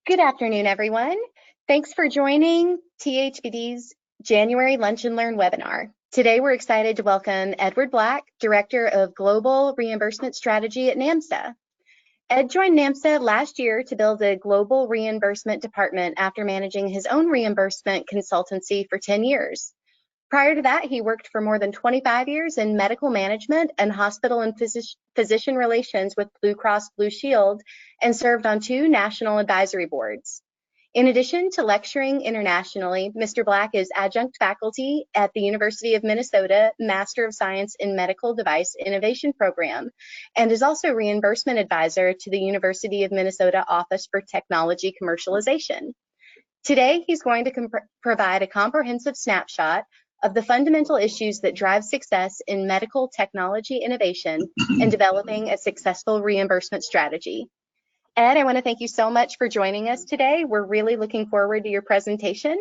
Good afternoon, everyone. Thanks for joining THBD's January Lunch and Learn webinar. Today, we're excited to welcome Edward Black, Director of Global Reimbursement Strategy at NAMSA. Ed joined NAMSA last year to build a Global Reimbursement Department after managing his own reimbursement consultancy for 10 years. Prior to that, he worked for more than 25 years in medical management and hospital and physician relations with Blue Cross Blue Shield and served on 2 national advisory boards. In addition to lecturing internationally, Mr. Black is adjunct faculty at the University of Minnesota Master of Science in Medical Device Innovation Program and is also reimbursement advisor to the University of Minnesota Office for Technology Commercialization. Today, he's going to provide a comprehensive snapshot of the fundamental issues that drive success in medical technology innovation and developing a successful reimbursement strategy. Ed, I want to thank you so much for joining us today. We're really looking forward to your presentation.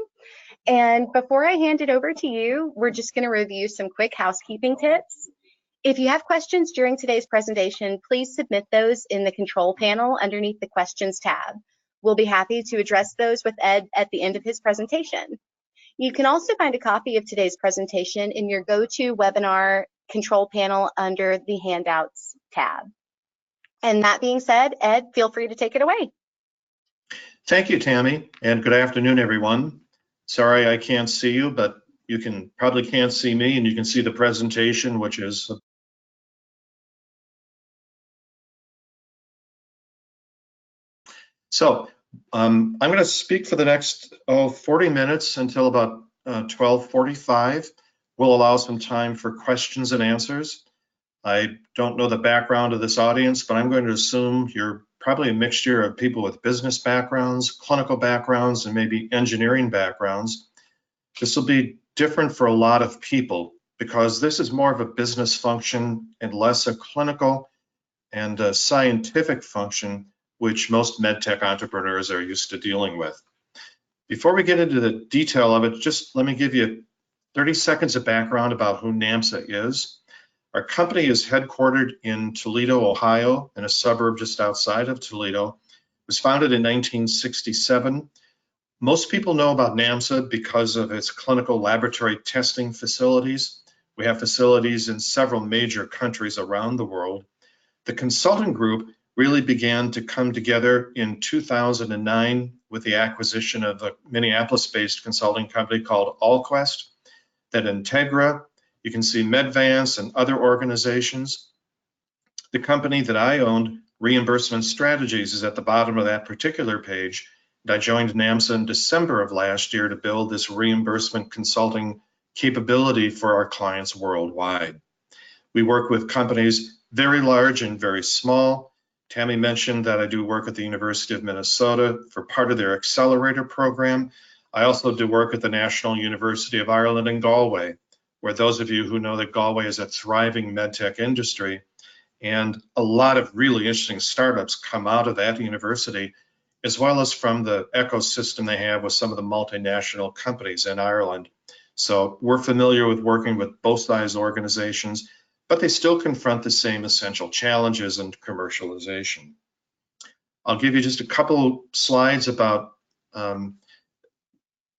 And before I hand it over to you, we're just going to review some quick housekeeping tips. If you have questions during today's presentation, please submit those in the control panel underneath the questions tab. We'll be happy to address those with Ed at the end of his presentation. You can also find a copy of today's presentation in your GoToWebinar control panel under the Handouts tab. And that being said, Ed, feel free to take it away. Thank you, Tammy, and good afternoon, everyone. Sorry I can't see you, but you probably can't see me, and you can see the presentation, which is so. I'm going to speak for the next 40 minutes until about 12:45. We'll allow some time for questions and answers. I don't know the background of this audience, but I'm going to assume you're probably a mixture of people with business backgrounds, clinical backgrounds, and maybe engineering backgrounds. This will be different for a lot of people because this is more of a business function and less a clinical and a scientific function, which most medtech entrepreneurs are used to dealing with. Before we get into the detail of it, just let me give you 30 seconds of background about who NAMSA is. Our company is headquartered in Toledo, Ohio, in a suburb just outside of Toledo. It was founded in 1967. Most people know about NAMSA because of its clinical laboratory testing facilities. We have facilities in several major countries around the world. The consulting group really began to come together in 2009 with the acquisition of a Minneapolis-based consulting company called Allquest, then Integra. You can see Medvance and other organizations. The company that I owned, Reimbursement Strategies, is at the bottom of that particular page. And I joined NAMSA in December of last year to build this reimbursement consulting capability for our clients worldwide. We work with companies very large and very small. Tammy mentioned that I do work at the University of Minnesota for part of their accelerator program. I also do work at the National University of Ireland in Galway, where those of you who know that Galway is a thriving medtech industry, and a lot of really interesting startups come out of that university, as well as from the ecosystem they have with some of the multinational companies in Ireland. So we're familiar with working with both sides organizations, but they still confront the same essential challenges in commercialization. I'll give you just a couple slides about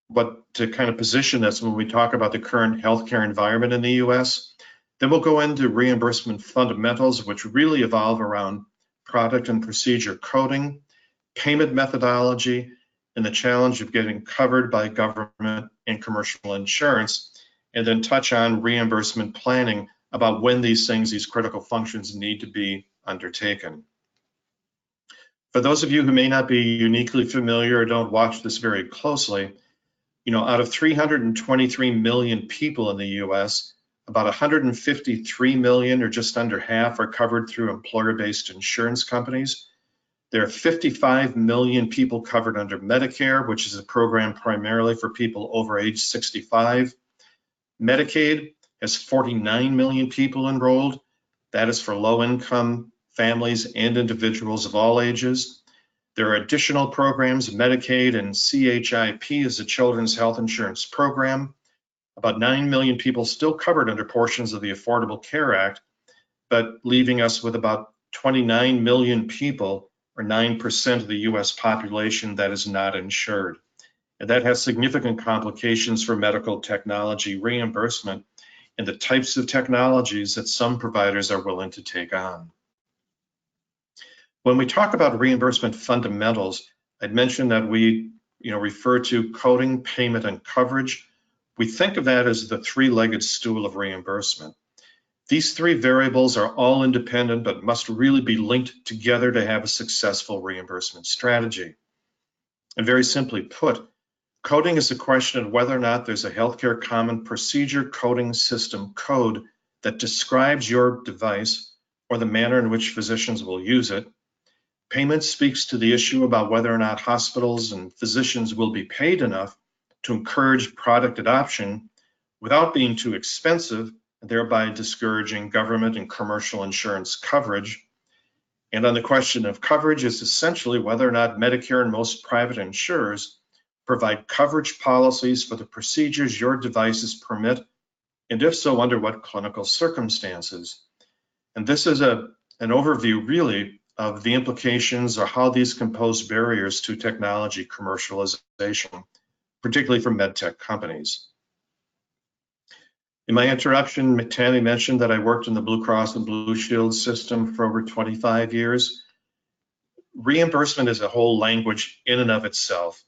what to kind of position this when we talk about the current healthcare environment in the US. Then we'll go into reimbursement fundamentals, which really evolve around product and procedure coding, payment methodology, and the challenge of getting covered by government and commercial insurance, and then touch on reimbursement planning about when these critical functions need to be undertaken. For those of you who may not be uniquely familiar or don't watch this very closely, out of 323 million people in the US, about 153 million, or just under half, are covered through employer-based insurance companies. There are 55 million people covered under Medicare, which is a program primarily for people over age 65. Medicaid has 49 million people enrolled. That is for low-income families and individuals of all ages. There are additional programs, Medicaid and CHIP is a children's health insurance program. About 9 million people still covered under portions of the Affordable Care Act, but leaving us with about 29 million people or 9% of the US population that is not insured. And that has significant complications for medical technology reimbursement and the types of technologies that some providers are willing to take on. When we talk about reimbursement fundamentals, I'd mentioned that we refer to coding, payment, and coverage. We think of that as the three-legged stool of reimbursement. These three variables are all independent but must really be linked together to have a successful reimbursement strategy. And very simply put, coding is a question of whether or not there's a healthcare common procedure coding system code that describes your device or the manner in which physicians will use it. Payment speaks to the issue about whether or not hospitals and physicians will be paid enough to encourage product adoption without being too expensive, thereby discouraging government and commercial insurance coverage. And on the question of coverage is essentially whether or not Medicare and most private insurers provide coverage policies for the procedures your devices permit, and if so, under what clinical circumstances. And this is an overview really of the implications or how these compose barriers to technology commercialization, particularly for medtech companies. In my introduction, Tammy mentioned that I worked in the Blue Cross and Blue Shield system for over 25 years. Reimbursement is a whole language in and of itself.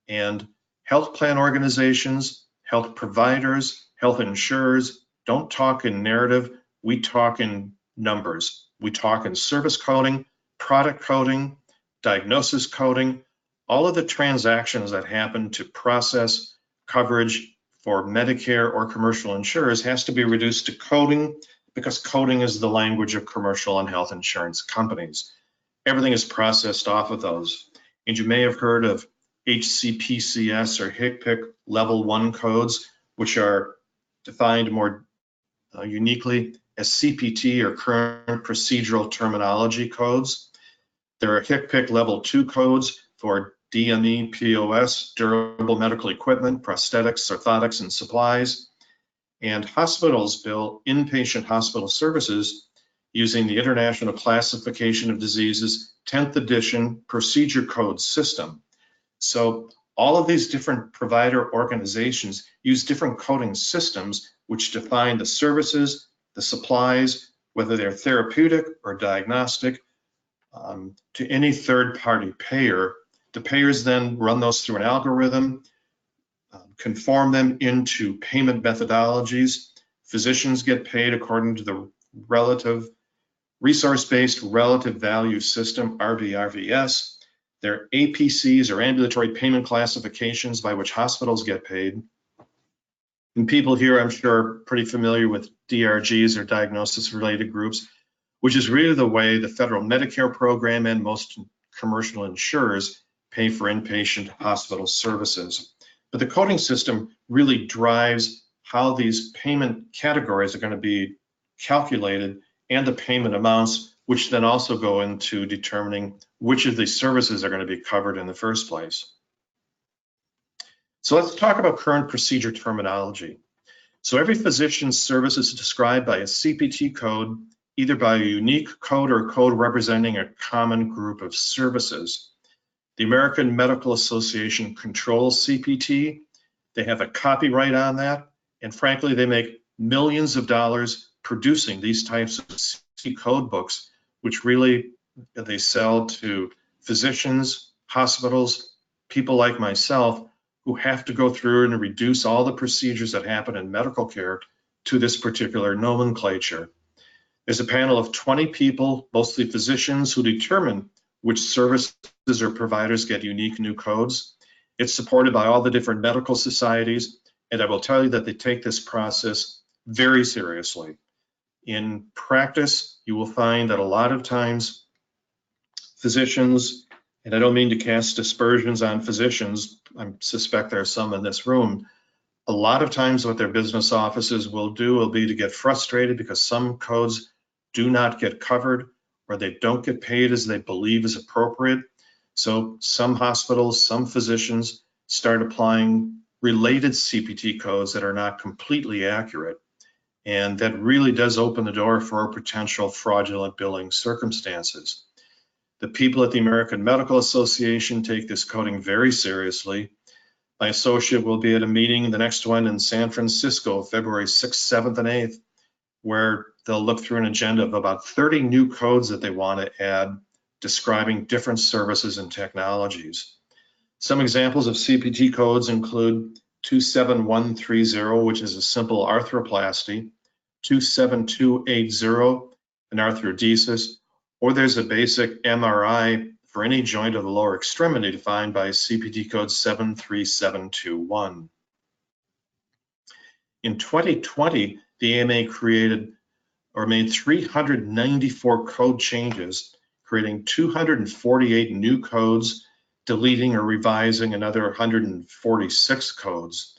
And health plan organizations, health providers, health insurers don't talk in narrative, we talk in numbers. We talk in service coding, product coding, diagnosis coding, all of the transactions that happen to process coverage for Medicare or commercial insurers has to be reduced to coding because coding is the language of commercial and health insurance companies. Everything is processed off of those. And you may have heard of HCPCS or HCPC level 1 codes, which are defined more uniquely as CPT or current procedural terminology codes. There are HCPC level 2 codes for DME, POS, durable medical equipment, prosthetics, orthotics, and supplies. And hospitals bill inpatient hospital services using the International Classification of Diseases 10th edition procedure code system. So all of these different provider organizations use different coding systems which define the services, the supplies, whether they're therapeutic or diagnostic, to any third-party payer. The payers then run those through an algorithm, conform them into payment methodologies. Physicians get paid according to the relative resource-based relative value system, RVRVS. There are APCs or ambulatory payment classifications by which hospitals get paid. And people here, I'm sure, are pretty familiar with DRGs or diagnosis-related groups, which is really the way the federal Medicare program and most commercial insurers pay for inpatient hospital services. But the coding system really drives how these payment categories are going to be calculated and the payment amounts, which then also go into determining which of these services are going to be covered in the first place. So let's talk about current procedure terminology. So every physician's service is described by a CPT code, either by a unique code or a code representing a common group of services. The American Medical Association controls CPT. They have a copyright on that, and frankly, they make millions of dollars producing these types of CPT code books, which really they sell to physicians, hospitals, people like myself, who have to go through and reduce all the procedures that happen in medical care to this particular nomenclature. There's a panel of 20 people, mostly physicians, who determine which services or providers get unique new codes. It's supported by all the different medical societies, and I will tell you that they take this process very seriously. In practice, you will find that a lot of times physicians, and I don't mean to cast aspersions on physicians, I suspect there are some in this room, a lot of times what their business offices will do will be to get frustrated because some codes do not get covered or they don't get paid as they believe is appropriate. So some hospitals, some physicians start applying related CPT codes that are not completely accurate. And that really does open the door for potential fraudulent billing circumstances. The people at the American Medical Association take this coding very seriously. My associate will be at a meeting, the next one in San Francisco, February 6th, 7th, and 8th, where they'll look through an agenda of about 30 new codes that they want to add, describing different services and technologies. Some examples of CPT codes include 27130, which is a simple arthroplasty, 27280, an arthrodesis, or there's a basic MRI for any joint of the lower extremity defined by CPT code 73721. In 2020, the AMA created or made 394 code changes, creating 248 new codes, deleting or revising another 146 codes.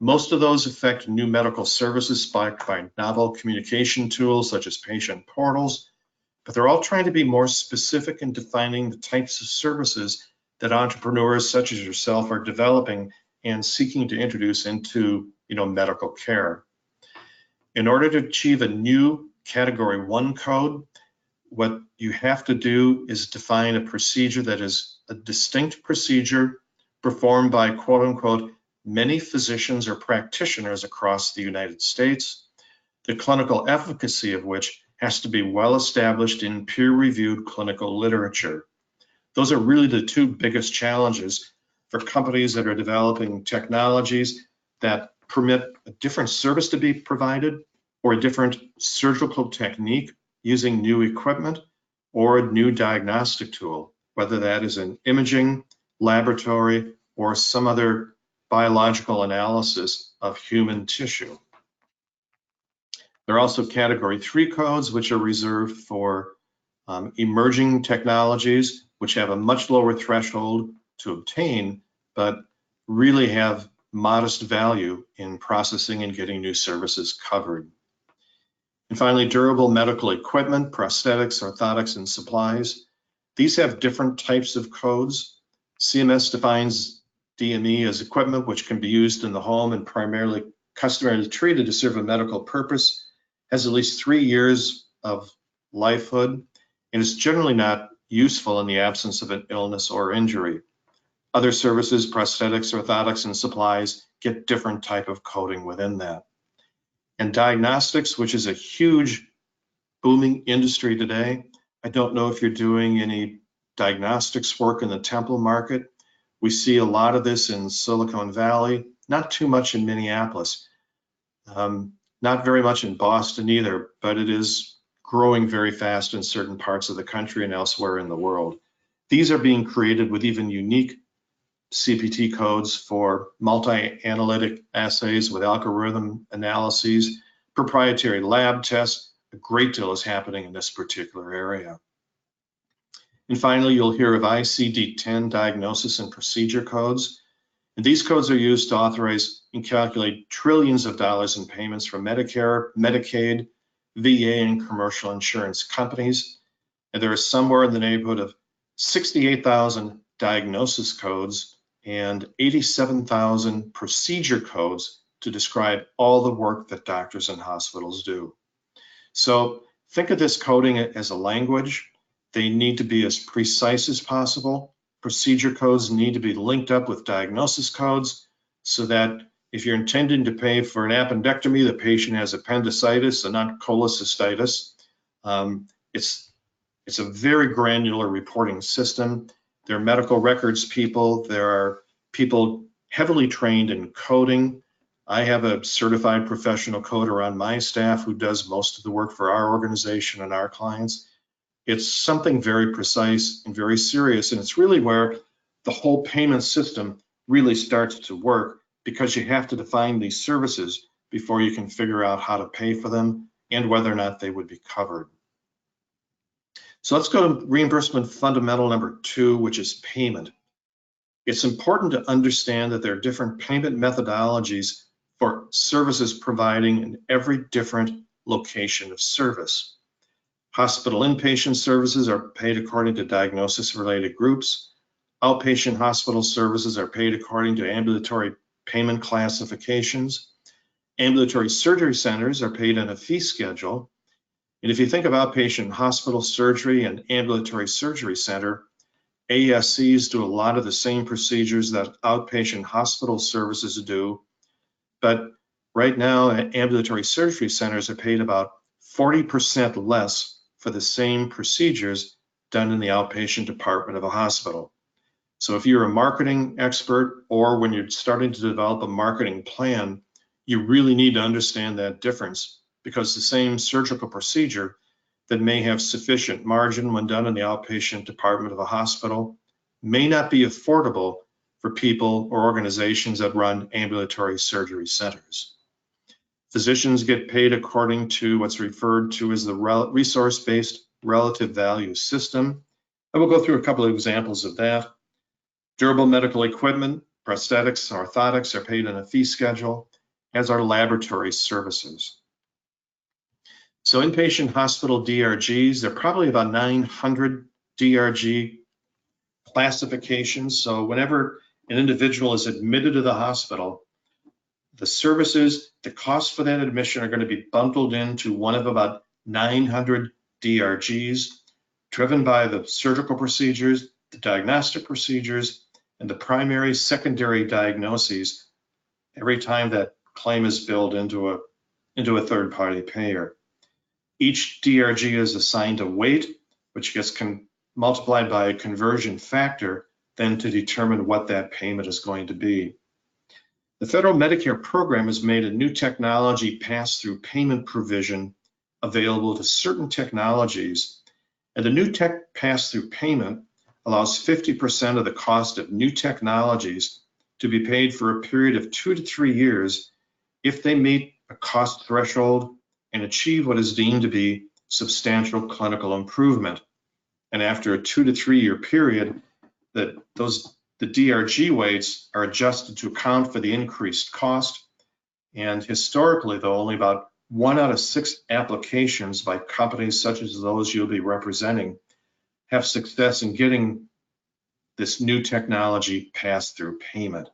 Most of those affect new medical services spiked by novel communication tools such as patient portals, but they're all trying to be more specific in defining the types of services that entrepreneurs such as yourself are developing and seeking to introduce into medical care. In order to achieve a new Category 1 code, what you have to do is define a procedure that is a distinct procedure performed by quote unquote many physicians or practitioners across the United States, the clinical efficacy of which has to be well established in peer-reviewed clinical literature. Those are really the two biggest challenges for companies that are developing technologies that permit a different service to be provided or a different surgical technique using new equipment or a new diagnostic tool, whether that is an imaging, laboratory, or some other biological analysis of human tissue. There are also Category 3 codes, which are reserved for emerging technologies, which have a much lower threshold to obtain, but really have modest value in processing and getting new services covered. And finally, durable medical equipment, prosthetics, orthotics, and supplies. These have different types of codes. CMS defines DME as equipment which can be used in the home and primarily customarily treated to serve a medical purpose, has at least 3 years of lifehood, and is generally not useful in the absence of an illness or injury. Other services, prosthetics, orthotics, and supplies get different type of coding within that. And diagnostics, which is a huge booming industry today. I don't know if you're doing any diagnostics work in the temple market. We see a lot of this in Silicon Valley, not too much in Minneapolis, not very much in Boston either, but it is growing very fast in certain parts of the country and elsewhere in the world. These are being created with even unique CPT codes for multi-analytic assays with algorithm analyses, proprietary lab tests. A great deal is happening in this particular area. And finally, you'll hear of ICD-10 diagnosis and procedure codes. And these codes are used to authorize and calculate trillions of dollars in payments from Medicare, Medicaid, VA, and commercial insurance companies. And there is somewhere in the neighborhood of 68,000 diagnosis codes and 87,000 procedure codes to describe all the work that doctors and hospitals do. So think of this coding as a language. They need to be as precise as possible. Procedure codes need to be linked up with diagnosis codes so that if you're intending to pay for an appendectomy, the patient has appendicitis and not cholecystitis. It's a very granular reporting system. There are medical records people. There are people heavily trained in coding. I have a certified professional coder on my staff who does most of the work for our organization and our clients. It's something very precise and very serious, and it's really where the whole payment system really starts to work, because you have to define these services before you can figure out how to pay for them and whether or not they would be covered. So let's go to reimbursement fundamental number 2, which is payment. It's important to understand that there are different payment methodologies for services providing in every different location of service. Hospital inpatient services are paid according to diagnosis-related groups. Outpatient hospital services are paid according to ambulatory payment classifications. Ambulatory surgery centers are paid on a fee schedule. And if you think of outpatient hospital surgery and ambulatory surgery center, ASCs do a lot of the same procedures that outpatient hospital services do, but right now ambulatory surgery centers are paid about 40% less for the same procedures done in the outpatient department of a hospital. So if you're a marketing expert, or when you're starting to develop a marketing plan, you really need to understand that difference, because the same surgical procedure that may have sufficient margin when done in the outpatient department of a hospital may not be affordable for people or organizations that run ambulatory surgery centers. Physicians get paid according to what's referred to as the resource-based relative value system. I will go through a couple of examples of that. Durable medical equipment, prosthetics, orthotics are paid on a fee schedule, as are laboratory services. So inpatient hospital DRGs, there are probably about 900 DRG classifications. So whenever an individual is admitted to the hospital, the services, the costs for that admission are going to be bundled into one of about 900 DRGs, driven by the surgical procedures, the diagnostic procedures, and the primary, secondary diagnoses every time that claim is billed into a third-party payer. Each DRG is assigned a weight, which gets multiplied by a conversion factor, then to determine what that payment is going to be. The federal Medicare program has made a new technology pass-through payment provision available to certain technologies, and the new tech pass-through payment allows 50% of the cost of new technologies to be paid for a period of 2 to 3 years if they meet a cost threshold and achieve what is deemed to be substantial clinical improvement. And after a 2 to 3 year period, the DRG weights are adjusted to account for the increased cost. And historically, though, only about 1 out of 6 applications by companies such as those you'll be representing have success in getting this new technology pass-through payment.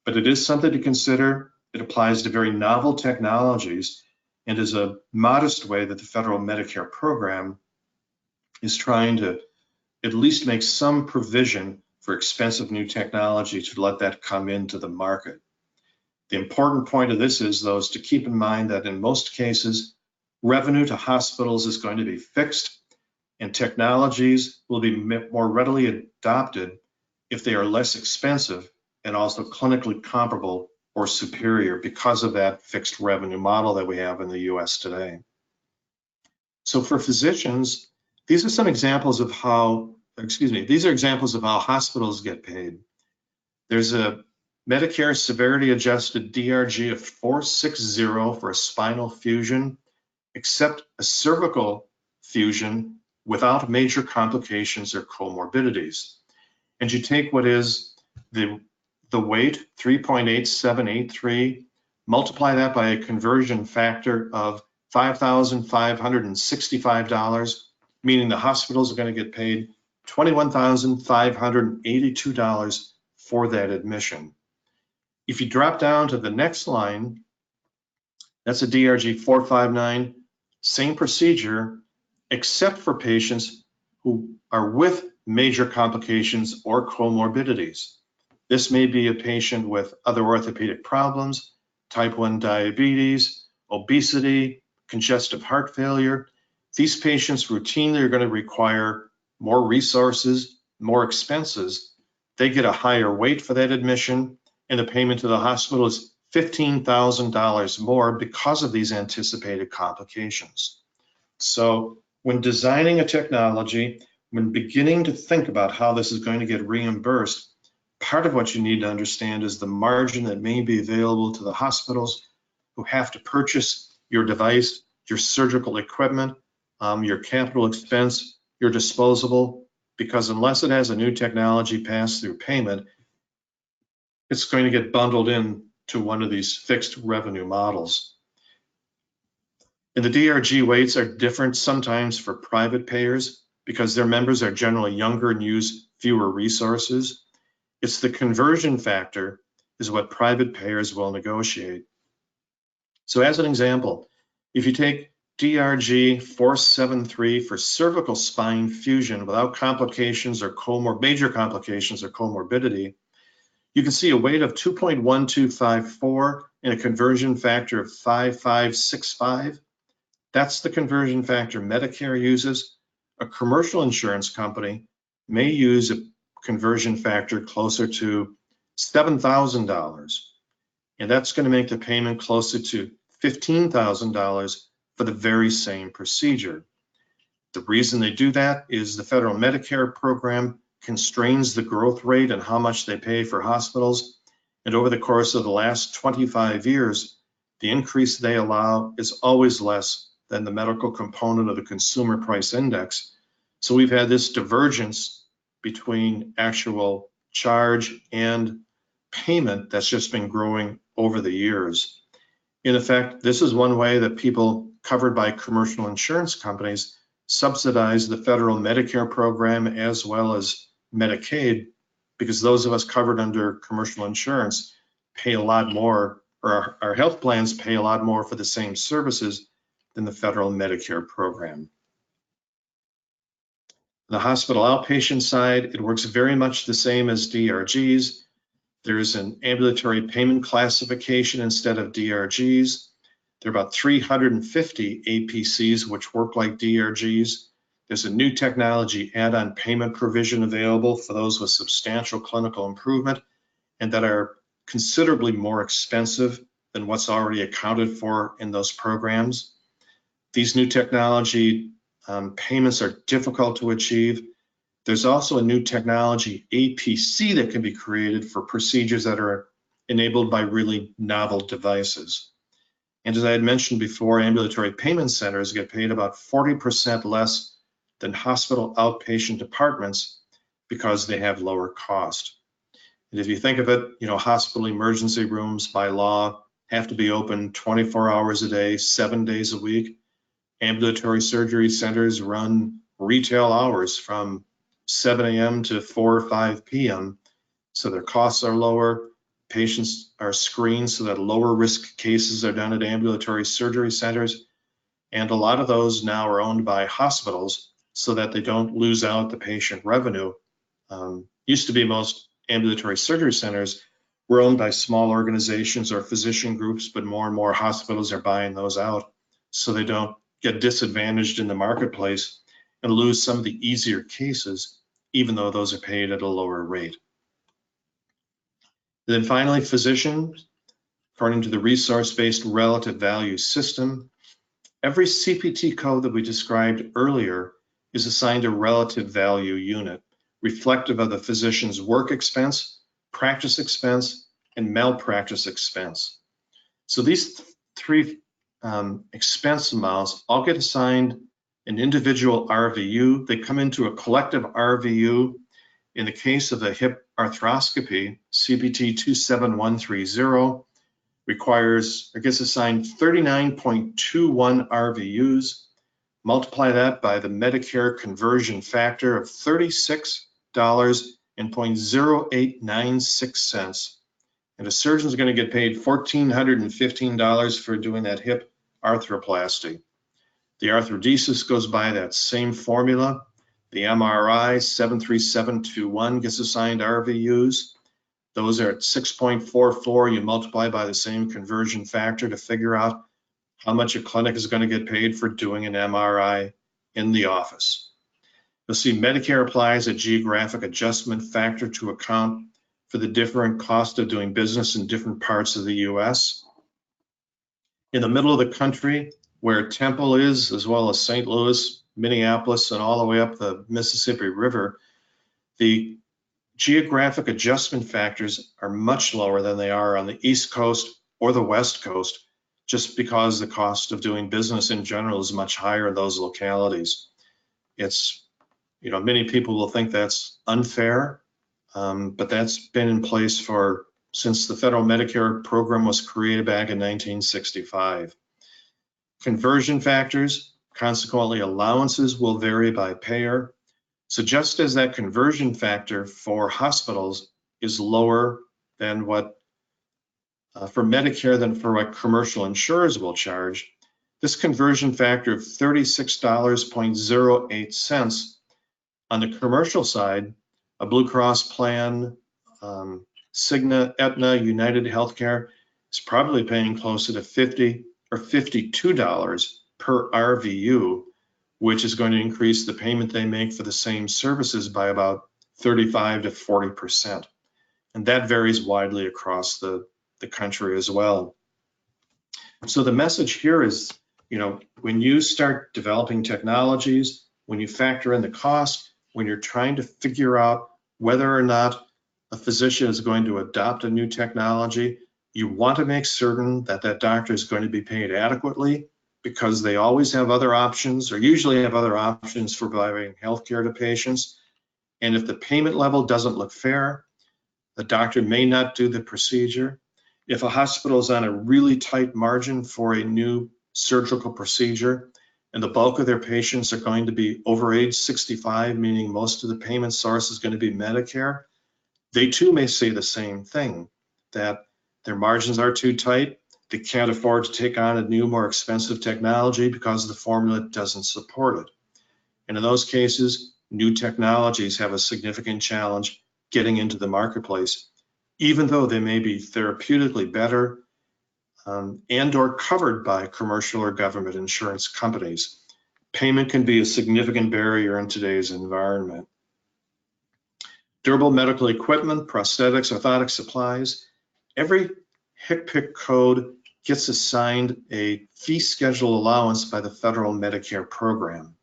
But it is something to consider. It applies to very novel technologies and is a modest way that the federal Medicare program is trying to at least make some provision for expensive new technology to let that come into the market. The important point of this is, though, is to keep in mind that in most cases, revenue to hospitals is going to be fixed, and technologies will be more readily adopted if they are less expensive and also clinically comparable or superior because of that fixed revenue model that we have in the US today. So for physicians, these are some examples of how, these are examples of how hospitals get paid. There's a Medicare severity adjusted DRG of 460 for a spinal fusion, except a cervical fusion without major complications or comorbidities. And you take what is the weight, 3.8783, multiply that by a conversion factor of $5,565, meaning the hospitals are going to get paid $21,582 for that admission. If you drop down to the next line, that's a DRG 459, same procedure, except for patients who are with major complications or comorbidities. This may be a patient with other orthopedic problems, type 1 diabetes, obesity, congestive heart failure. These patients routinely are going to require more resources, more expenses. They get a higher weight for that admission, and the payment to the hospital is $15,000 more because of these anticipated complications. So when designing a technology, when beginning to think about how this is going to get reimbursed, part of what you need to understand is the margin that may be available to the hospitals who have to purchase your device, your surgical equipment, your capital expense, your disposable, because unless it has a new technology pass-through payment, it's going to get bundled in to one of these fixed revenue models. And the DRG weights are different sometimes for private payers because their members are generally younger and use fewer resources. It's the conversion factor is what private payers will negotiate. So as an example, if you take DRG 473 for cervical spine fusion without complications or major complications or comorbidity, you can see a weight of 2.1254 and a conversion factor of 5565. That's the conversion factor Medicare uses. A commercial insurance company may use a conversion factor closer to $7,000, and that's going to make the payment closer to $15,000 for the very same procedure. The reason they do that is the federal Medicare program constrains the growth rate and how much they pay for hospitals. And over the course of the last 25 years, the increase they allow is always less than the medical component of the consumer price index. So we've had this divergence between actual charge and payment that's just been growing over the years. In effect, this is one way that people covered by commercial insurance companies subsidize the federal Medicare program as well as Medicaid, because those of us covered under commercial insurance pay a lot more, or our health plans pay a lot more for the same services than the federal Medicare program. The hospital outpatient side, it works very much the same as DRGs. There's an ambulatory payment classification instead of DRGs. There are about 350 APCs which work like DRGs. There's a new technology add-on payment provision available for those with substantial clinical improvement and that are considerably more expensive than what's already accounted for in those programs. These new technology payments are difficult to achieve. There's also a new technology APC that can be created for procedures that are enabled by really novel devices. And as I had mentioned before, ambulatory payment centers get paid about 40% less than hospital outpatient departments because they have lower cost. And if you think of it, hospital emergency rooms by law have to be open 24 hours a day, 7 days a week. Ambulatory surgery centers run retail hours from 7 a.m. to 4 or 5 p.m. So their costs are lower. Patients are screened so that lower risk cases are done at ambulatory surgery centers. And a lot of those now are owned by hospitals so that they don't lose out the patient revenue. Used to be most ambulatory surgery centers were owned by small organizations or physician groups, but more and more hospitals are buying those out so they don't get disadvantaged in the marketplace and lose some of the easier cases, even though those are paid at a lower rate. And then finally, physicians, according to the resource-based relative value system, every CPT code that we described earlier is assigned a relative value unit, reflective of the physician's work expense, practice expense, and malpractice expense. So these three expense amounts all get assigned an individual RVU. They come into a collective RVU. In the case of the hip arthroscopy, CPT 27130 gets assigned 39.21 RVUs. Multiply that by the Medicare conversion factor of $36.0896. And a surgeon is going to get paid $1,415 for doing that hip arthroplasty. The arthrodesis goes by that same formula. The MRI 73721 gets assigned RVUs. Those are at 6.44. You multiply by the same conversion factor to figure out how much a clinic is going to get paid for doing an MRI in the office. You'll see Medicare applies a geographic adjustment factor to account for the different cost of doing business in different parts of the US. In the middle of the country, where Temple is, as well as St. Louis, Minneapolis, and all the way up the Mississippi River, the geographic adjustment factors are much lower than they are on the East Coast or the West Coast, just because the cost of doing business in general is much higher in those localities. It's, many people will think that's unfair, but that's been in place since the federal Medicare program was created back in 1965. Conversion factors, consequently allowances, will vary by payer. So just as that conversion factor for hospitals is lower than what for Medicare than for what commercial insurers will charge, This conversion factor of $36.08 on the commercial side, a Blue Cross plan, Cigna, Aetna, United Healthcare is probably paying closer to $50 or $52 per RVU, which is going to increase the payment they make for the same services by about 35 to 40%. And that varies widely across the country as well. So the message here is, when you start developing technologies, when you factor in the cost, when you're trying to figure out whether or not a physician is going to adopt a new technology, you want to make certain that that doctor is going to be paid adequately, because they always have other options, or usually have other options for providing healthcare to patients. And if the payment level doesn't look fair, the doctor may not do the procedure. If a hospital is on a really tight margin for a new surgical procedure, and the bulk of their patients are going to be over age 65, meaning most of the payment source is going to be Medicare, they too may say the same thing, that their margins are too tight. They can't afford to take on a new, more expensive technology because the formula doesn't support it. And in those cases, new technologies have a significant challenge getting into the marketplace, even though they may be therapeutically better and or covered by commercial or government insurance companies. Payment can be a significant barrier in today's environment. Durable medical equipment, prosthetics, orthotic supplies, every HCPCS code gets assigned a fee schedule allowance by the federal Medicare program.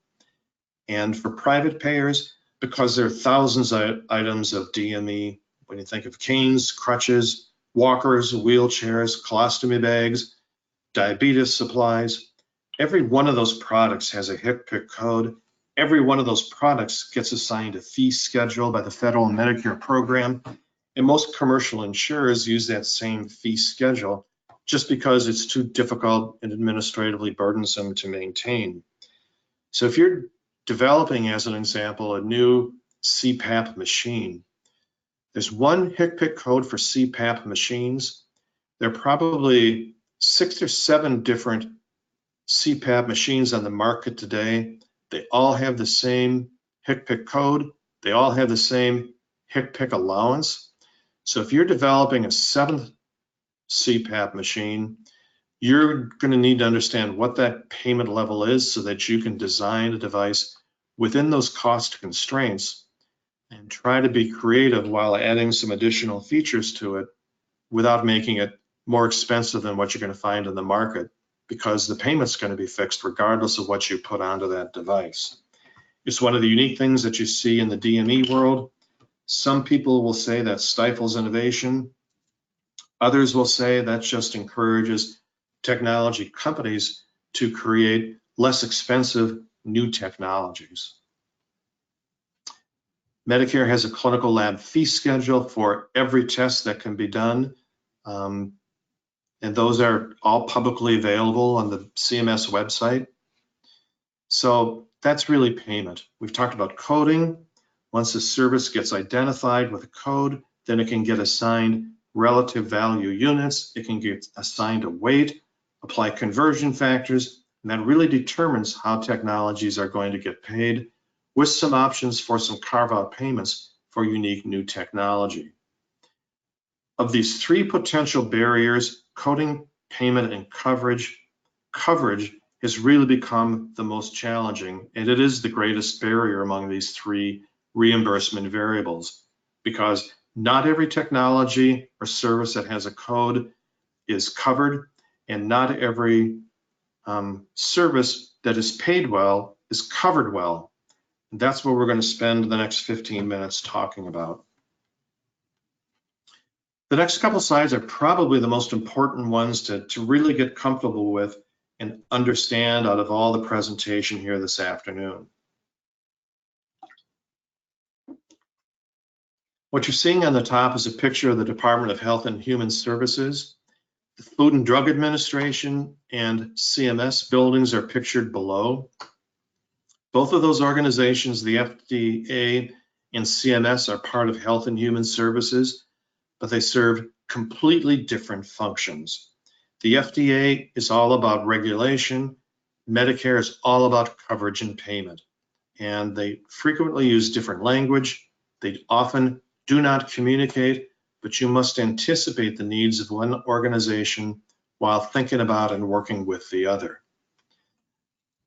And for private payers, because there are thousands of items of DME, when you think of canes, crutches, walkers, wheelchairs, colostomy bags, diabetes supplies, every one of those products has a HCPCS code. Every one of those products gets assigned a fee schedule by the federal Medicare program. And most commercial insurers use that same fee schedule just because it's too difficult and administratively burdensome to maintain. So if you're developing, as an example, a new CPAP machine, there's one HCPCS code for CPAP machines. There are probably 6 or 7 different CPAP machines on the market today. They all have the same HCPCS code. They all have the same HCPCS allowance. So if you're developing a 7th CPAP machine, you're going to need to understand what that payment level is so that you can design a device within those cost constraints and try to be creative while adding some additional features to it without making it more expensive than what you're going to find in the market, because the payment's going to be fixed regardless of what you put onto that device. It's one of the unique things that you see in the DME world. Some people will say that stifles innovation. Others will say that just encourages technology companies to create less expensive new technologies. Medicare has a clinical lab fee schedule for every test that can be done. And those are all publicly available on the CMS website. So that's really payment. We've talked about coding. Once a service gets identified with a code, then it can get assigned relative value units. It can get assigned a weight, apply conversion factors, and that really determines how technologies are going to get paid, with some options for some carve-out payments for unique new technology. Of these 3 potential barriers, coding, payment, and coverage has really become the most challenging, and it is the greatest barrier among these 3 reimbursement variables, because not every technology or service that has a code is covered, and not every service that is paid well is covered well. And that's what we're going to spend the next 15 minutes talking about. The next couple slides are probably the most important ones to really get comfortable with and understand out of all the presentation here this afternoon. What you're seeing on the top is a picture of the Department of Health and Human Services. The Food and Drug Administration and CMS buildings are pictured below. Both of those organizations, the FDA and CMS, are part of Health and Human Services, but they serve completely different functions. The FDA is all about regulation Medicare is all about coverage and payment, and they frequently use different language. They often do not communicate, but you must anticipate the needs of one organization while thinking about and working with the other.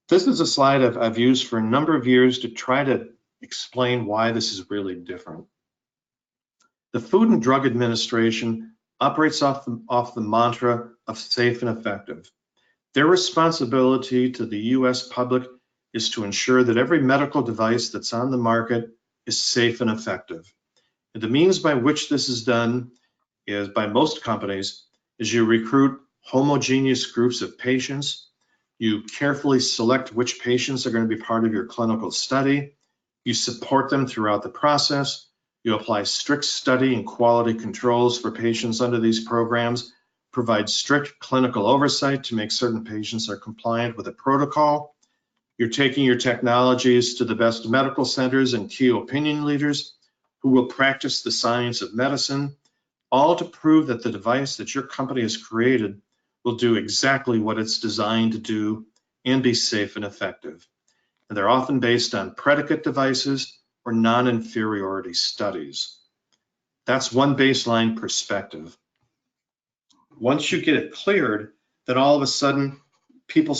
This is a slide I've used for a number of years to try to explain why this is really different. The Food and Drug Administration operates off the mantra of safe and effective. Their responsibility to the US public is to ensure that every medical device that's on the market is safe and effective. And the means by which this is done is, by most companies, is you recruit homogeneous groups of patients. You carefully select which patients are going to be part of your clinical study. You support them throughout the process. You apply strict study and quality controls for patients under these programs, provide strict clinical oversight to make certain patients are compliant with a protocol. You're taking your technologies to the best medical centers and key opinion leaders who will practice the science of medicine, all to prove that the device that your company has created will do exactly what it's designed to do and be safe and effective. And they're often based on predicate devices or non-inferiority studies. That's one baseline perspective. Once you get it cleared, then all of a sudden people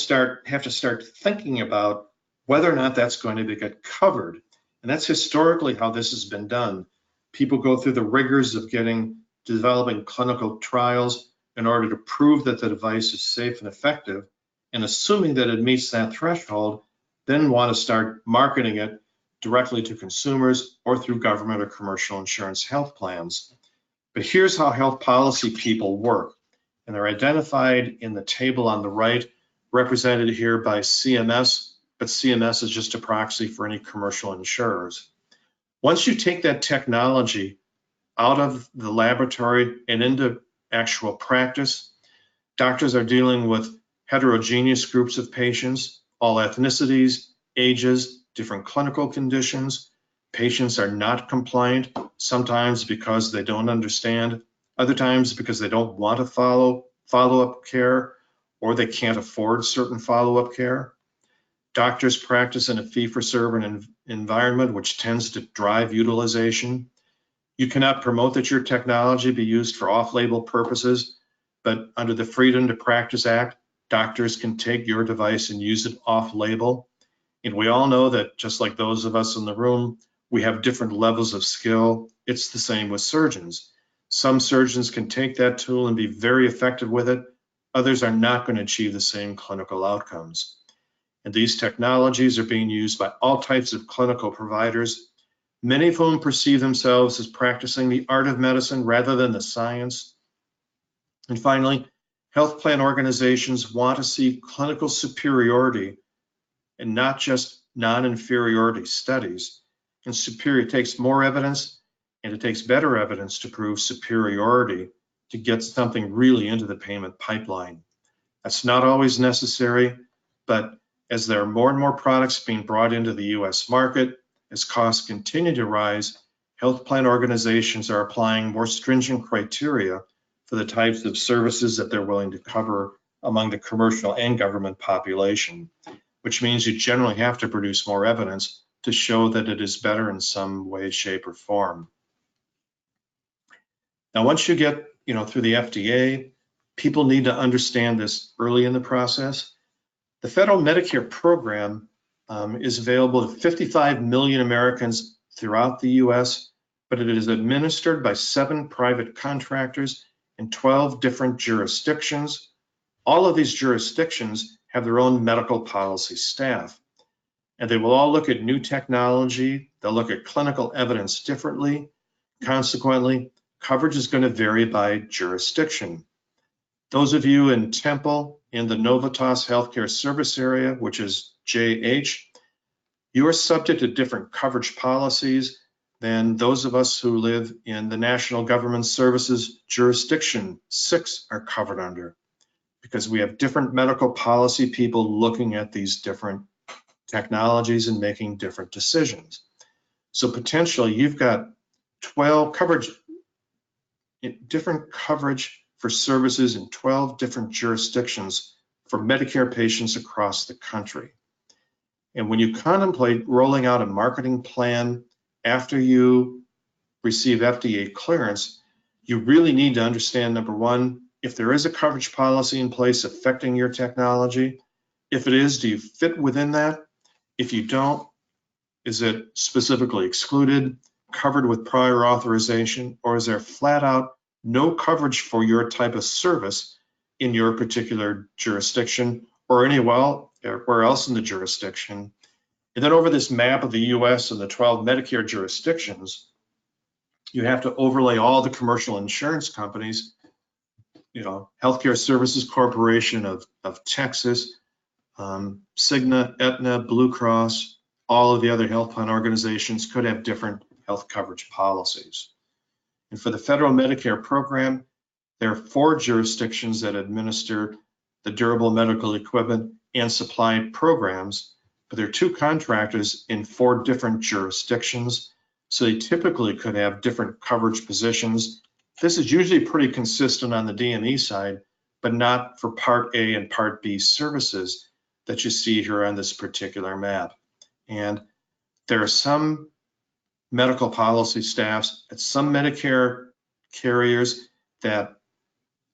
have to start thinking about whether or not that's going to get covered. And that's historically how this has been done. People go through the rigors of developing clinical trials in order to prove that the device is safe and effective, and assuming that it meets that threshold, then want to start marketing it directly to consumers or through government or commercial insurance health plans. But here's how health policy people work, and they're identified in the table on the right, represented here by CMS, but CMS is just a proxy for any commercial insurers. Once you take that technology out of the laboratory and into actual practice, doctors are dealing with heterogeneous groups of patients, all ethnicities, ages, different clinical conditions. Patients are not compliant, sometimes because they don't understand, other times because they don't want to follow-up care, or they can't afford certain follow-up care. Doctors practice in a fee-for-service environment, which tends to drive utilization. You cannot promote that your technology be used for off-label purposes, but under the Freedom to Practice Act, doctors can take your device and use it off-label. And we all know that, just like those of us in the room, we have different levels of skill. It's the same with surgeons. Some surgeons can take that tool and be very effective with it. Others are not going to achieve the same clinical outcomes. And these technologies are being used by all types of clinical providers, many of whom perceive themselves as practicing the art of medicine rather than the science. And finally, health plan organizations want to see clinical superiority and not just non-inferiority studies. And superior takes more evidence, and it takes better evidence to prove superiority to get something really into the payment pipeline. That's not always necessary, but as there are more and more products being brought into the US market, as costs continue to rise, health plan organizations are applying more stringent criteria for the types of services that they're willing to cover among the commercial and government population, which means you generally have to produce more evidence to show that it is better in some way, shape, or form. Now, once you get through the FDA, people need to understand this early in the process. The federal Medicare program is available to 55 million Americans throughout the US, but it is administered by 7 private contractors in 12 different jurisdictions. All of these jurisdictions have their own medical policy staff, and they will all look at new technology. They'll look at clinical evidence differently. Consequently, coverage is going to vary by jurisdiction. Those of you in Temple, in the Novitas Healthcare Service Area, which is JH, you are subject to different coverage policies than those of us who live in the National Government Services Jurisdiction 6 are covered under, because we have different medical policy people looking at these different technologies and making different decisions. So potentially you've got 12 different coverage for services in 12 different jurisdictions for Medicare patients across the country. And when you contemplate rolling out a marketing plan after you receive FDA clearance, you really need to understand, number one, if there is a coverage policy in place affecting your technology. If it is, do you fit within that? If you don't, is it specifically excluded, covered with prior authorization, or is there flat out no coverage for your type of service in your particular jurisdiction or anywhere else in the jurisdiction? And then over this map of the US and the 12 Medicare jurisdictions, you have to overlay all the commercial insurance companies, Healthcare Services Corporation of Texas, Cigna, Aetna, Blue Cross, all of the other health plan organizations could have different health coverage policies. And for the federal Medicare program, there are 4 jurisdictions that administer the durable medical equipment and supply programs, but there are 2 contractors in 4 different jurisdictions, so they typically could have different coverage positions. This is usually pretty consistent on the DME side, but not for Part A and Part B services that you see here on this particular map. And there are some medical policy staffs at some Medicare carriers that,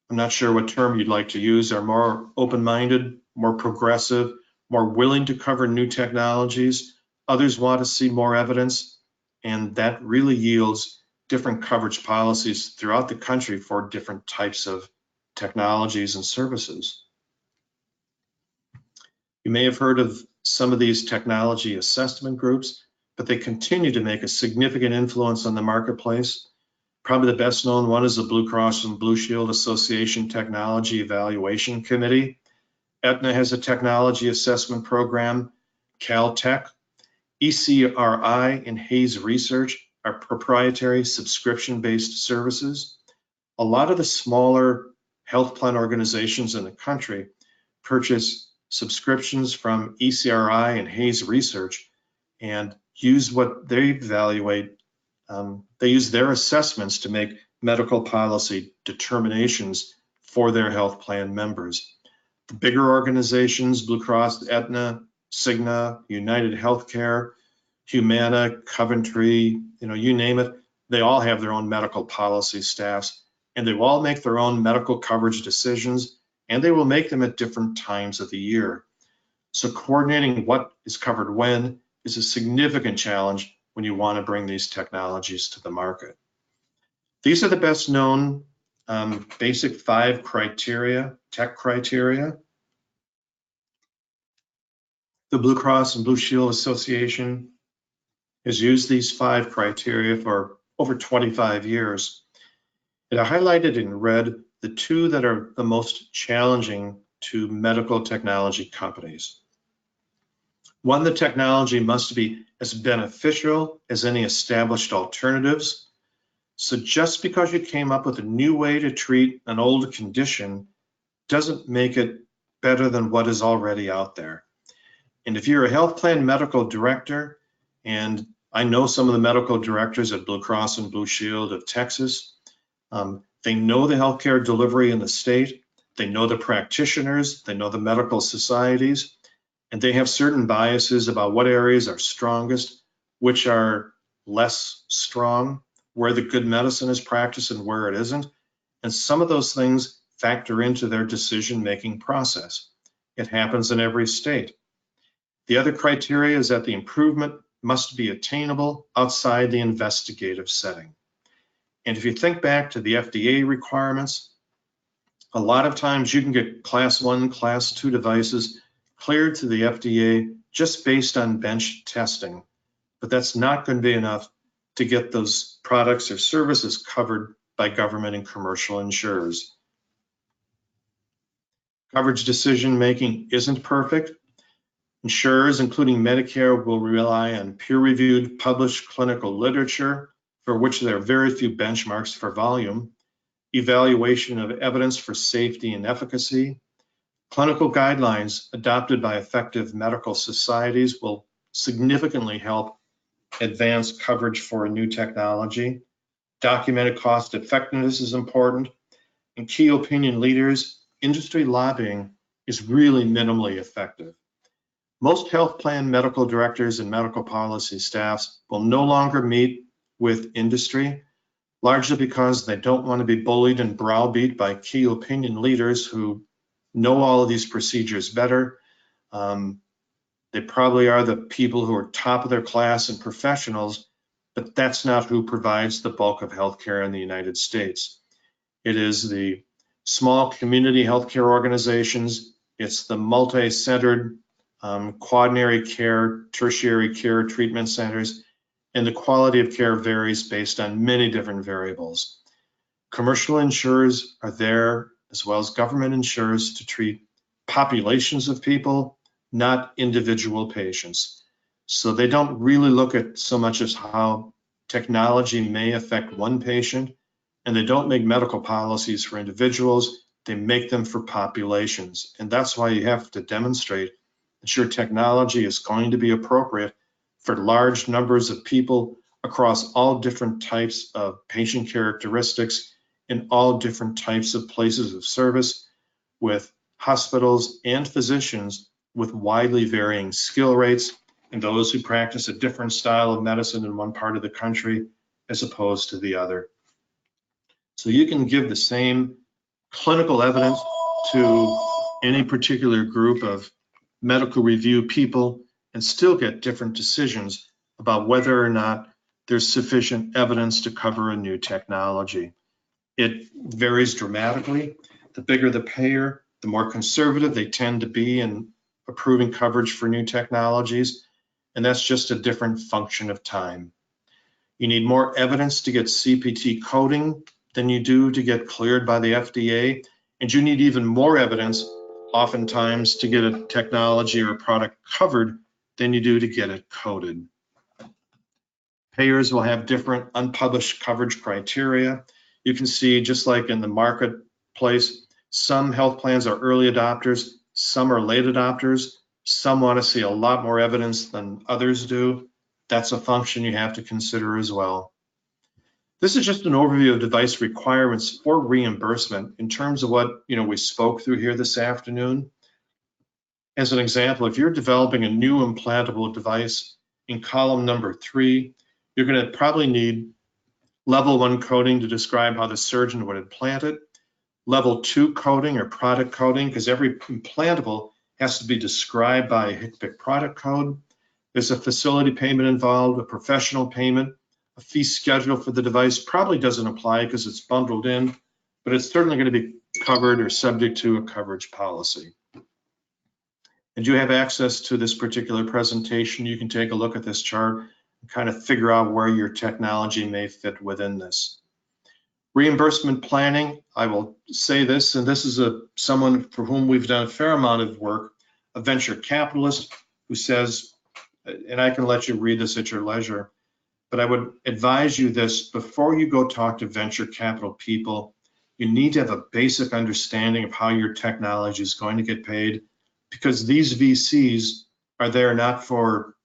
I'm not sure what term you'd like to use, are more open-minded, more progressive, more willing to cover new technologies. Others want to see more evidence, and that really yields different coverage policies throughout the country for different types of technologies and services. You may have heard of some of these technology assessment groups, but they continue to make a significant influence on the marketplace. Probably the best known one is the Blue Cross and Blue Shield Association Technology Evaluation Committee. Aetna has a technology assessment program. Caltech, ECRI, and Hayes Research are proprietary subscription-based services. A lot of the smaller health plan organizations in the country purchase subscriptions from ECRI and Hayes Research and use what they evaluate. They use their assessments to make medical policy determinations for their health plan members. The bigger organizations, Blue Cross, Aetna, Cigna, United Healthcare, Humana, Coventry, you name it, they all have their own medical policy staffs, and they will all make their own medical coverage decisions, and they will make them at different times of the year. So coordinating what is covered when is a significant challenge when you want to bring these technologies to the market. These are the best known basic 5 criteria, tech criteria. The Blue Cross and Blue Shield Association has used these 5 criteria for over 25 years. And I highlighted in red the 2 that are the most challenging to medical technology companies. 1, the technology must be as beneficial as any established alternatives. So just because you came up with a new way to treat an old condition doesn't make it better than what is already out there. And if you're a health plan medical director, and I know some of the medical directors at Blue Cross and Blue Shield of Texas, they know the healthcare delivery in the state, they know the practitioners, they know the medical societies, and they have certain biases about what areas are strongest, which are less strong, where the good medicine is practiced and where it isn't. And some of those things factor into their decision-making process. It happens in every state. The other criteria is that the improvement must be attainable outside the investigative setting. And if you think back to the FDA requirements, a lot of times you can get class 1, class 2 devices cleared to the FDA just based on bench testing, but that's not going to be enough to get those products or services covered by government and commercial insurers. Coverage decision-making isn't perfect. Insurers, including Medicare, will rely on peer-reviewed published clinical literature for which there are very few benchmarks for volume, evaluation of evidence for safety and efficacy. Clinical guidelines adopted by effective medical societies will significantly help advance coverage for a new technology. Documented cost effectiveness is important, and key opinion leaders, industry lobbying is really minimally effective. Most health plan medical directors and medical policy staffs will no longer meet with industry, largely because they don't want to be bullied and browbeat by key opinion leaders who know all of these procedures better. They probably are the people who are top of their class and professionals, but that's not who provides the bulk of healthcare in the United States. It is the small community healthcare organizations. It's the multi-centered quaternary care, tertiary care treatment centers, and the quality of care varies based on many different variables. Commercial insurers are there, as well as government insurers, to treat populations of people, not individual patients. So they don't really look at so much as how technology may affect one patient, and they don't make medical policies for individuals, they make them for populations. And that's why you have to demonstrate that your technology is going to be appropriate for large numbers of people across all different types of patient characteristics in all different types of places of service, with hospitals and physicians with widely varying skill rates, and those who practice a different style of medicine in one part of the country as opposed to the other. So you can give the same clinical evidence to any particular group of medical review people and still get different decisions about whether or not there's sufficient evidence to cover a new technology. It varies dramatically. The bigger the payer, the more conservative they tend to be in approving coverage for new technologies, and that's just a different function of time. You need more evidence to get CPT coding than you do to get cleared by the FDA, and you need even more evidence oftentimes to get a technology or a product covered than you do to get it coded. Payers will have different unpublished coverage criteria. You can see, just like in the marketplace, some health plans are early adopters, some are late adopters, some want to see a lot more evidence than others do. That's a function you have to consider as well. This is just an overview of device requirements for reimbursement in terms of what we spoke through here this afternoon. As an example, if you're developing a new implantable device, in column number 3, you're going to probably need level 1 coding to describe how the surgeon would implant it, level 2 coding or product coding, because every implantable has to be described by a HCPCS product code. There's a facility payment involved, a professional payment, a fee schedule for the device probably doesn't apply because it's bundled in, but it's certainly going to be covered or subject to a coverage policy. And you have access to this particular presentation. You can take a look at this chart and kind of figure out where your technology may fit within this. Reimbursement planning, I will say this, and this is someone for whom we've done a fair amount of work, a venture capitalist who says, and I can let you read this at your leisure, but I would advise you this: before you go talk to venture capital people, you need to have a basic understanding of how your technology is going to get paid, because these VCs are there not for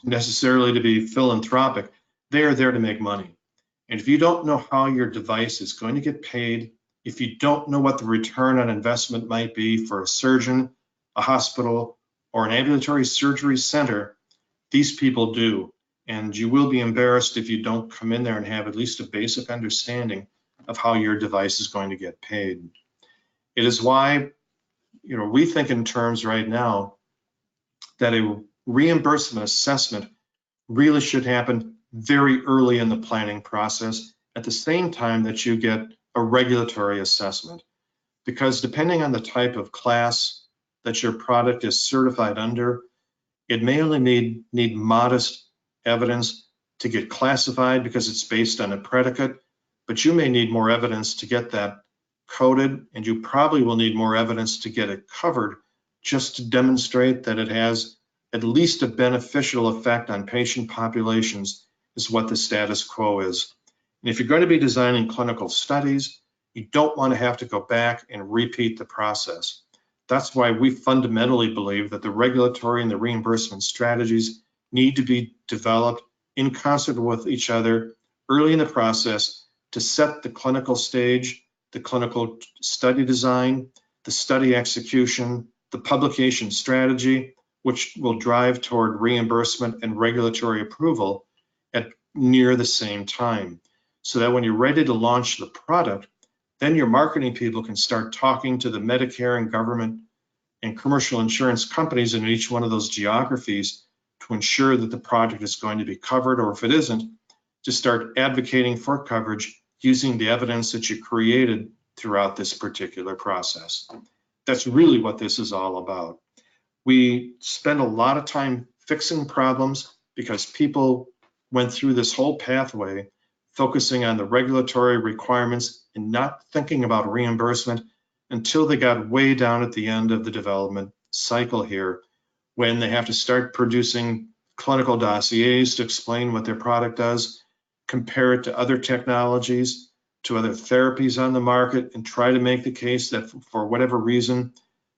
necessarily to be philanthropic. They are there to make money. And if you don't know how your device is going to get paid, if you don't know what the return on investment might be for a surgeon, a hospital, or an ambulatory surgery center, these people do. And you will be embarrassed if you don't come in there and have at least a basic understanding of how your device is going to get paid. It is why we think in terms right now that a reimbursement assessment really should happen very early in the planning process, at the same time that you get a regulatory assessment. Because depending on the type of class that your product is certified under, it may only need modest evidence to get classified because it's based on a predicate, but you may need more evidence to get that coded, and you probably will need more evidence to get it covered just to demonstrate that it has at least a beneficial effect on patient populations, is what the status quo is. And if you're going to be designing clinical studies, you don't want to have to go back and repeat the process. That's why we fundamentally believe that the regulatory and the reimbursement strategies need to be developed in concert with each other early in the process to set the clinical stage, the clinical study design, the study execution, the publication strategy, which will drive toward reimbursement and regulatory approval at near the same time. So that when you're ready to launch the product, then your marketing people can start talking to the Medicare and government and commercial insurance companies in each one of those geographies to ensure that the project is going to be covered, or if it isn't, to start advocating for coverage using the evidence that you created throughout this particular process. That's really what this is all about. We spend a lot of time fixing problems because people went through this whole pathway focusing on the regulatory requirements and not thinking about reimbursement until they got way down at the end of the development cycle here, when they have to start producing clinical dossiers to explain what their product does, compare it to other technologies, to other therapies on the market, and try to make the case that for whatever reason,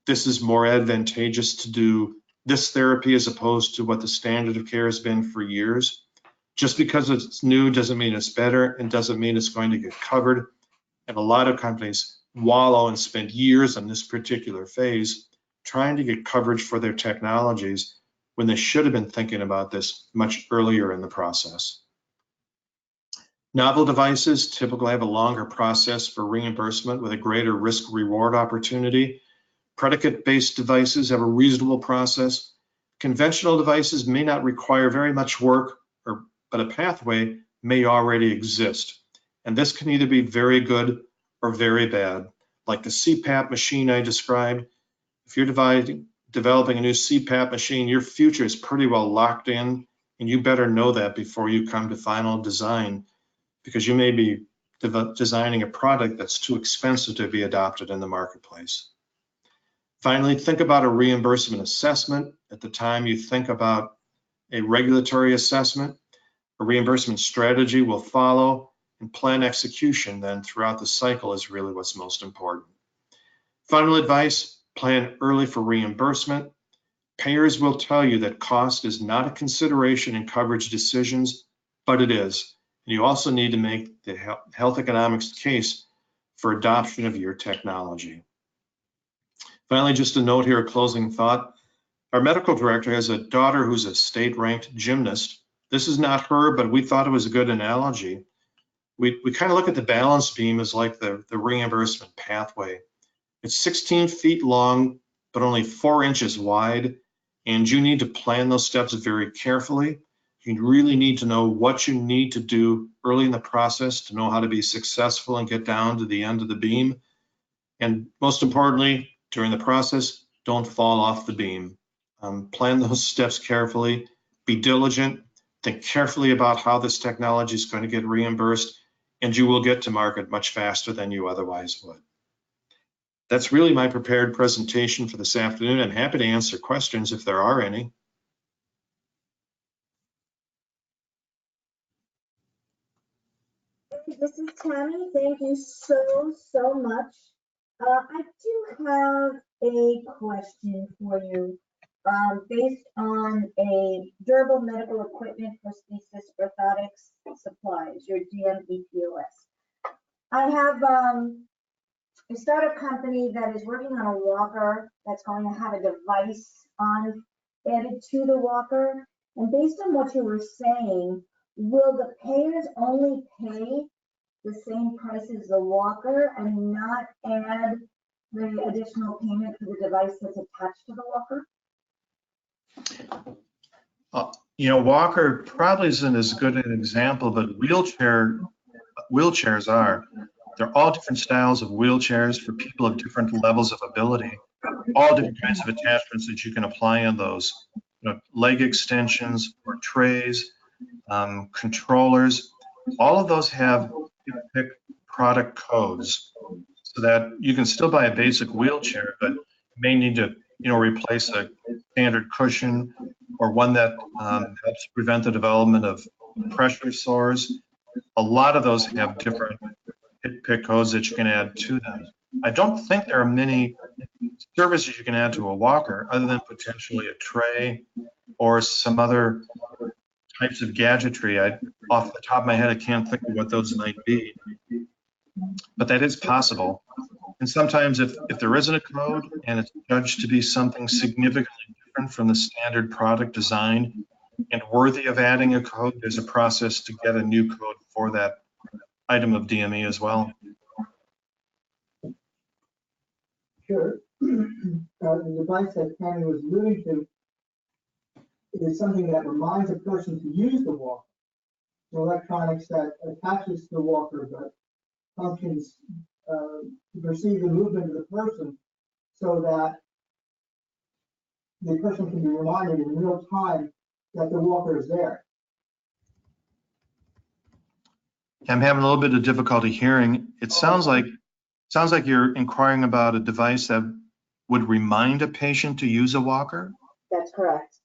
this is more advantageous to do this therapy as opposed to what the standard of care has been for years. Just because it's new doesn't mean it's better, and doesn't mean it's going to get covered. And a lot of companies wallow and spend years on this particular phase trying to get coverage for their technologies when they should have been thinking about this much earlier in the process. Novel devices typically have a longer process for reimbursement with a greater risk-reward opportunity. Predicate-based devices have a reasonable process. Conventional devices may not require very much work, but a pathway may already exist. And this can either be very good or very bad. Like the CPAP machine I described, if you're developing a new CPAP machine, your future is pretty well locked in, and you better know that before you come to final design, because you may be designing a product that's too expensive to be adopted in the marketplace. Finally, think about a reimbursement assessment at the time you think about a regulatory assessment. A reimbursement strategy will follow, and plan execution then throughout the cycle is really what's most important. Final advice: plan early for reimbursement. Payers will tell you that cost is not a consideration in coverage decisions, but it is. And you also need to make the health economics case for adoption of your technology. Finally, just a note here, a closing thought. Our medical director has a daughter who's a state-ranked gymnast. This is not her, but we thought it was a good analogy. We kind of look at the balance beam as like the reimbursement pathway. It's 16 feet long, but only 4 inches wide, and you need to plan those steps very carefully. You really need to know what you need to do early in the process to know how to be successful and get down to the end of the beam. And most importantly, during the process, don't fall off the beam. Plan those steps carefully, be diligent, think carefully about how this technology is going to get reimbursed, and you will get to market much faster than you otherwise would. That's really my prepared presentation for this afternoon. I'm happy to answer questions if there are any. This is Tammy. Thank you so much. I do have a question for you based on a durable medical equipment prosthesis orthotics supplies, your DMEPOS. I have a startup company that is working on a walker that's going to have a device added to the walker. And based on what you were saying, will the payers only pay the same price as the walker and not add the additional payment for the device that's attached to the walker? Walker probably isn't as good an example, but wheelchairs are. They're all different styles of wheelchairs for people of different levels of ability, all different kinds of attachments that you can apply on those. Leg extensions or trays, controllers, all of those have product codes so that you can still buy a basic wheelchair, but you may need to replace a standard cushion or one that helps prevent the development of pressure sores. A lot of those have different HIT codes that you can add to them. I don't think there are many services you can add to a walker other than potentially a tray or some other types of gadgetry. Off the top of my head, I can't think of what those might be, but that is possible. And sometimes if there isn't a code and it's judged to be something significantly different from the standard product design and worthy of adding a code, there's a process to get a new code for that item of DME as well. Sure. The device that Tammy was alluding to is something that reminds a person to use the walker. Electronics that attaches to the walker but functions to perceive the movement of the person so that the person can be reminded in real time that the walker is there. I'm having a little bit of difficulty hearing. It sounds like you're inquiring about a device that would remind a patient to use a walker. That's correct.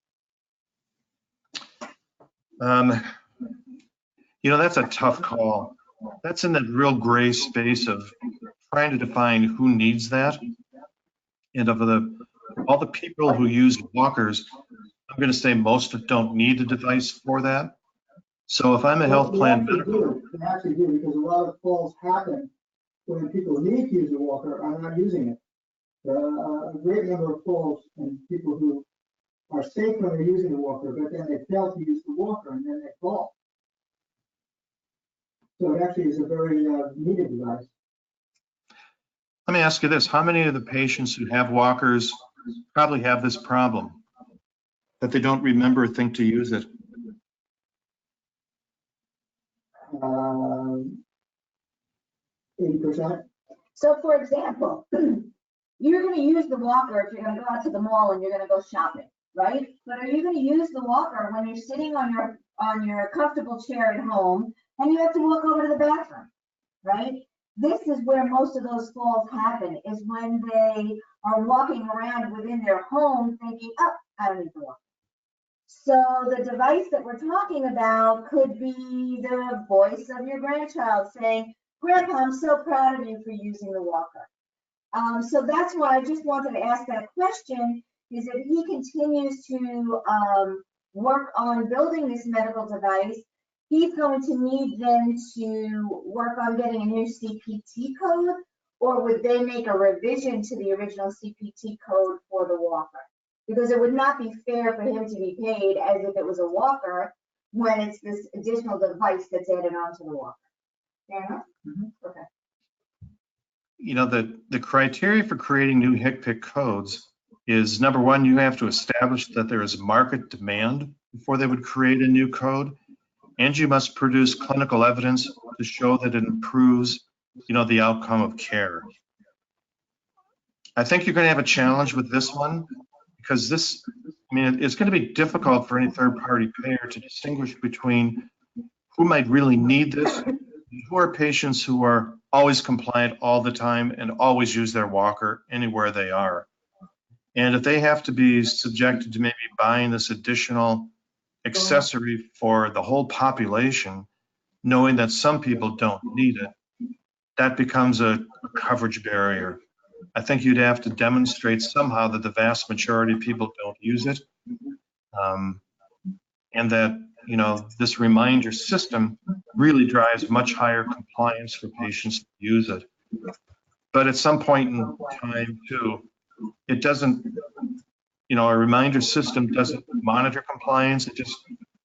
You know, that's a tough call. That's in that real gray space of trying to define who needs that. And of all the people who use walkers, I'm going to say most don't need a device for that. So if I'm a health plan, They actually do, because a lot of falls happen when people need to use a walker are not using it. A great number of falls and people who are safe when they're using the walker, but then they fail to use the walker and then they fall. So it actually is a very needed device. let me ask you this. How many of the patients who have walkers probably have this problem, that they don't remember or think to use it? 80%. So for example, you're going to use the walker if you're going to go out to the mall and you're going to go shopping, right? But are you going to use the walker when you're sitting on your comfortable chair at home and you have to walk over to the bathroom, right? This is where most of those falls happen, is when they are walking around within their home thinking, oh, I don't need the walker. So the device that we're talking about could be the voice of your grandchild saying, Grandpa, I'm so proud of you for using the walker. So that's why I just wanted to ask that question, is if he continues to work on building this medical device, he's going to need then to work on getting a new CPT code, or would they make a revision to the original CPT code for the walker? Because it would not be fair for him to be paid as if it was a walker when it's this additional device that's added onto the walker. Fair enough? Mm-hmm. Okay. You know, the criteria for creating new HCPCS codes is, number one, you have to establish that there is market demand before they would create a new code, and you must produce clinical evidence to show that it improves, you know, the outcome of care. I think you're going to have a challenge with this one, because this, I mean, it's going to be difficult for any third-party payer to distinguish between who might really need this and who are patients who are always compliant all the time and always use their walker anywhere they are. And if they have to be subjected to maybe buying this additional accessory for the whole population, knowing that some people don't need it, that becomes a coverage barrier. I think you'd have to demonstrate somehow that the vast majority of people don't use it, and that, you know, this reminder system really drives much higher compliance for patients who use it. But at some point in time too, it doesn't, you know, a reminder system doesn't monitor compliance, it just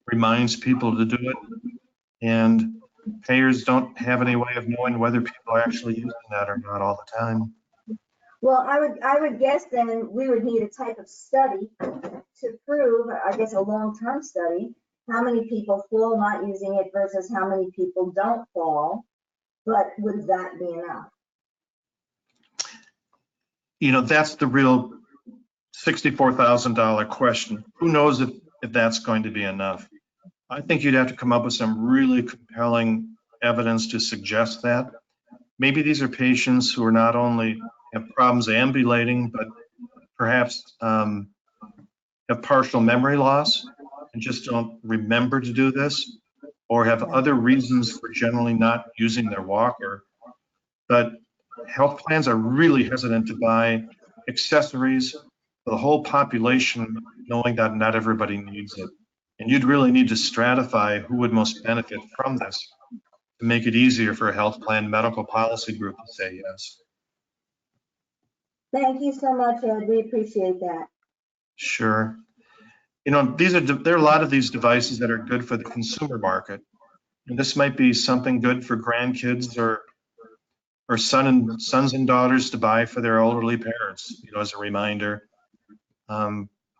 reminds people to do it. And payers don't have any way of knowing whether people are actually using that or not all the time. Well, I would guess then we would need a type of study to prove, I guess, a long-term study, how many people fall not using it versus how many people don't fall. But would that be enough? You know, that's the real $64,000 question. Who knows if that's going to be enough? I think you'd have to come up with some really compelling evidence to suggest that. Maybe these are patients who are not only have problems ambulating, but perhaps have partial memory loss and just don't remember to do this, or have other reasons for generally not using their walker. But health plans are really hesitant to buy accessories for the whole population, knowing that not everybody needs it. And you'd really need to stratify who would most benefit from this to make it easier for a health plan medical policy group to say yes. Thank you so much, Ed. We appreciate that. Sure. You know, there are a lot of these devices that are good for the consumer market. And this might be something good for grandkids or sons and daughters to buy for their elderly parents, you know, as a reminder.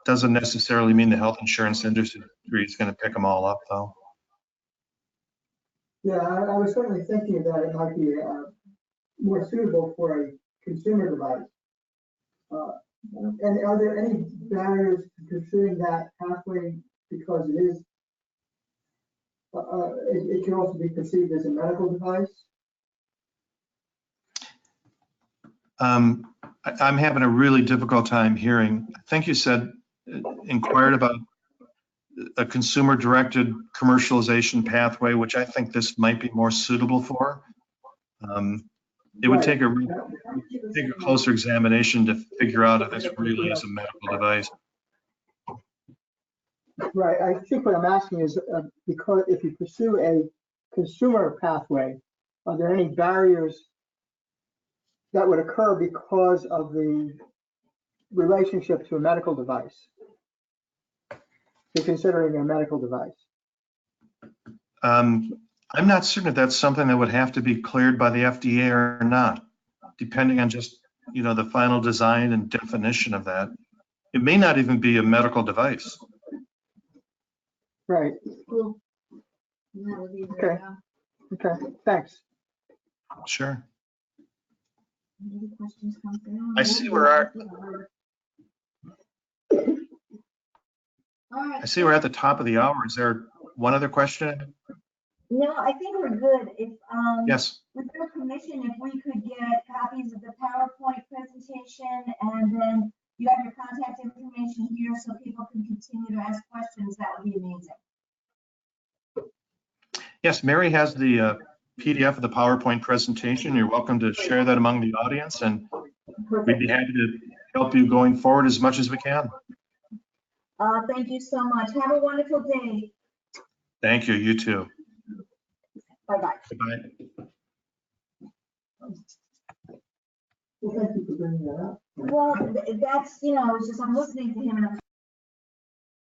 Doesn't necessarily mean the health insurance industry is going to pick them all up, though. Yeah, I was certainly thinking that it might be more suitable for a consumer device. And are there any barriers to pursuing that pathway because it is, it can also be perceived as a medical device? I'm having a really difficult time hearing. I think you said inquired about a consumer-directed commercialization pathway, which I think this might be more suitable for. It would take a closer examination to figure out if this really is a medical device. Right. I think what I'm asking is because if you pursue a consumer pathway, are there any barriers that would occur because of the relationship to a medical device? To considering a medical device? I'm not certain if that's something that would have to be cleared by the FDA or not, depending on just, you know, the final design and definition of that. It may not even be a medical device. Right. Cool. Okay. Okay. Thanks. Sure. Any questions come through? I see we're at All right. I see we're at the top of the hour. Is there one other question? No, I think we're good. If Yes. with your permission, if we could get copies of the PowerPoint presentation and then you have your contact information here so people can continue to ask questions, that would be amazing. Yes, Mary has the PDF of the PowerPoint presentation. You're welcome to share that among the audience, and we'd be happy to help you going forward as much as we can. Thank you so much. Have a wonderful day. Thank you. You too. Bye-bye. Goodbye. Well, thank you for bringing that up. Well, that's, you know, it's just I'm listening to him and I'm